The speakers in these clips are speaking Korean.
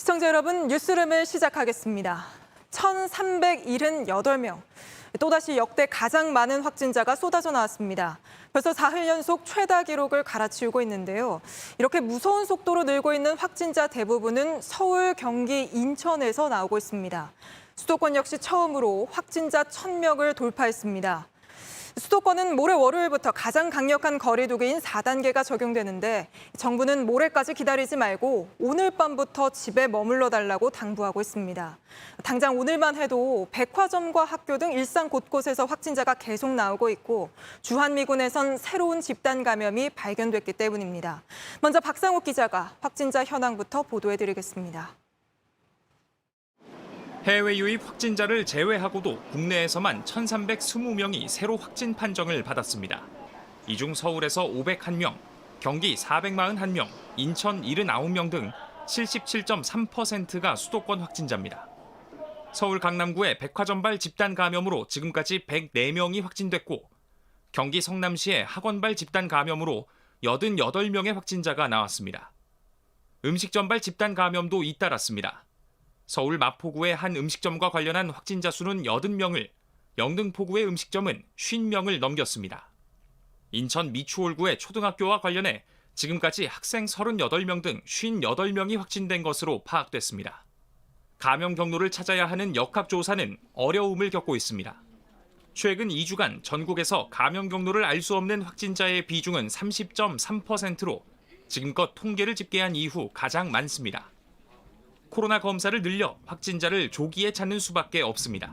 시청자 여러분, 뉴스룸을 시작하겠습니다. 1,378명. 또다시 역대 가장 많은 확진자가 쏟아져 나왔습니다. 벌써 4일 연속 최다 기록을 갈아치우고 있는데요. 이렇게 무서운 속도로 늘고 있는 확진자 대부분은 서울, 경기, 인천에서 나오고 있습니다. 수도권 역시 처음으로 확진자 1,000명을 돌파했습니다. 수도권은 모레 월요일부터 가장 강력한 거리 두기인 4단계가 적용되는데 정부는 모레까지 기다리지 말고 오늘 밤부터 집에 머물러 달라고 당부하고 있습니다. 당장 오늘만 해도 백화점과 학교 등 일상 곳곳에서 확진자가 계속 나오고 있고 주한미군에선 새로운 집단 감염이 발견됐기 때문입니다. 먼저 박상욱 기자가 확진자 현황부터 보도해드리겠습니다. 해외 유입 확진자를 제외하고도 국내에서만 1,320명이 새로 확진 판정을 받았습니다. 이 중 서울에서 501명, 경기 441명, 인천 79명 등 77.3%가 수도권 확진자입니다. 서울 강남구의 백화점발 집단 감염으로 지금까지 104명이 확진됐고 경기 성남시의 학원발 집단 감염으로 88명의 확진자가 나왔습니다. 음식점발 집단 감염도 잇따랐습니다. 서울 마포구의 한 음식점과 관련한 확진자 수는 80명을, 영등포구의 음식점은 50명을 넘겼습니다. 인천 미추홀구의 초등학교와 관련해 지금까지 학생 38명 등 58명이 확진된 것으로 파악됐습니다. 감염 경로를 찾아야 하는 역학조사는 어려움을 겪고 있습니다. 최근 2주간 전국에서 감염 경로를 알 수 없는 확진자의 비중은 30.3%로 지금껏 통계를 집계한 이후 가장 많습니다. 코로나 검사를 늘려 확진자를 조기에 찾는 수밖에 없습니다.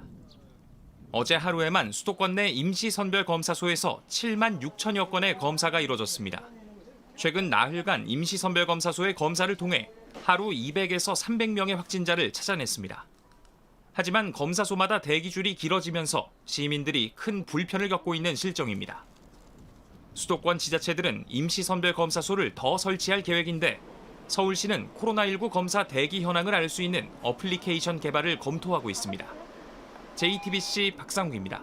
어제 하루에만 수도권 내 임시선별검사소에서 7만 6천여 건의 검사가 이뤄졌습니다. 최근 나흘간 임시선별검사소의 검사를 통해 하루 200에서 300명의 확진자를 찾아냈습니다. 하지만 검사소마다 대기줄이 길어지면서 시민들이 큰 불편을 겪고 있는 실정입니다. 수도권 지자체들은 임시선별검사소를 더 설치할 계획인데 서울시는 코로나19 검사 대기 현황을 알 수 있는 어플리케이션 개발을 검토하고 있습니다. JTBC 박상욱입니다.